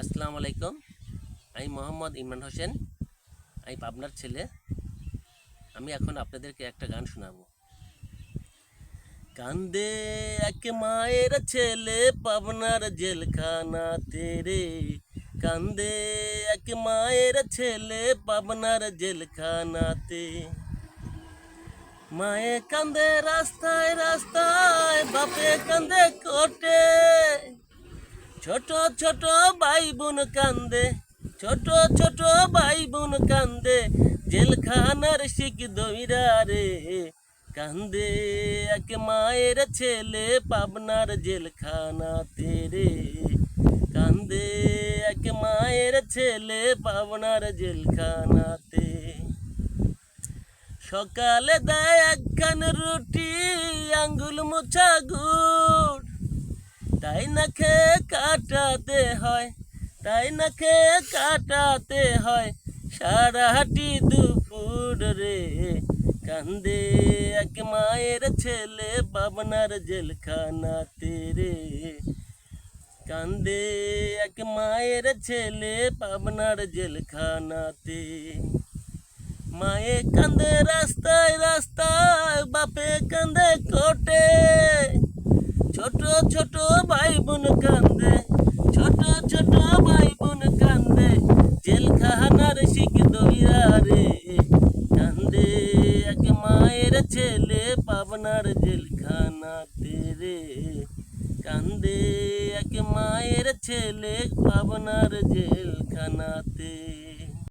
আসসালামু আলাইকুম। আমি মোহাম্মদ ইমরান হোসেন। আমি পাবনার ছেলে। আমি এখন আপনাদেরকে একটা গান শোনাবো। কান্দে এক মায়ের ছেলে পাবনার জেলখানাতে রে। কান্দে এক মায়ের ছেলে পাবনার জেলখানাতে। মায়ে কান্দে রাস্তায় রাস্তায়, বাপে কান্দে কোর্টে। ছোট ছোট ভাই বোন কান্দে, ছোট ছোট ভাই বোন কান্দে, জেলখানার শিক দইরা রে। কান্দে এক মায়ের ছেলে পাবনার জেলখানাতে রে। কান্দে এক মায়ের ছেলে পাবনার জেলখানাতে। সকালে দেয় একখান রুটি, আঙ্গুল মোছা গুড়, তাই না খেয়ে কাটাতে হয়, তাই না খেয়ে কাটাতে হয় সারাটি দুপুর রে। কান্দে এক মায়ের ছেলে পাবনার জেলখানাতে রে। কান্দে এক মায়ের ছেলে পাবনার জেলখানাতে। মায়ে কান্দে রাস্তায় রাস্তায়, বাপে কান্দে কোর্টে। ছোট ছোট ভাই বোন কান্দে, ছোট ছোট ভাই বোন কান্দে, জেলখানার শিক দইরা রে। কান্দে এক মায়ের ছেলে পাবনার জেলখানাতে রে। কান্দে এক মায়ের ছেলে পাবনার জেলখানাতে।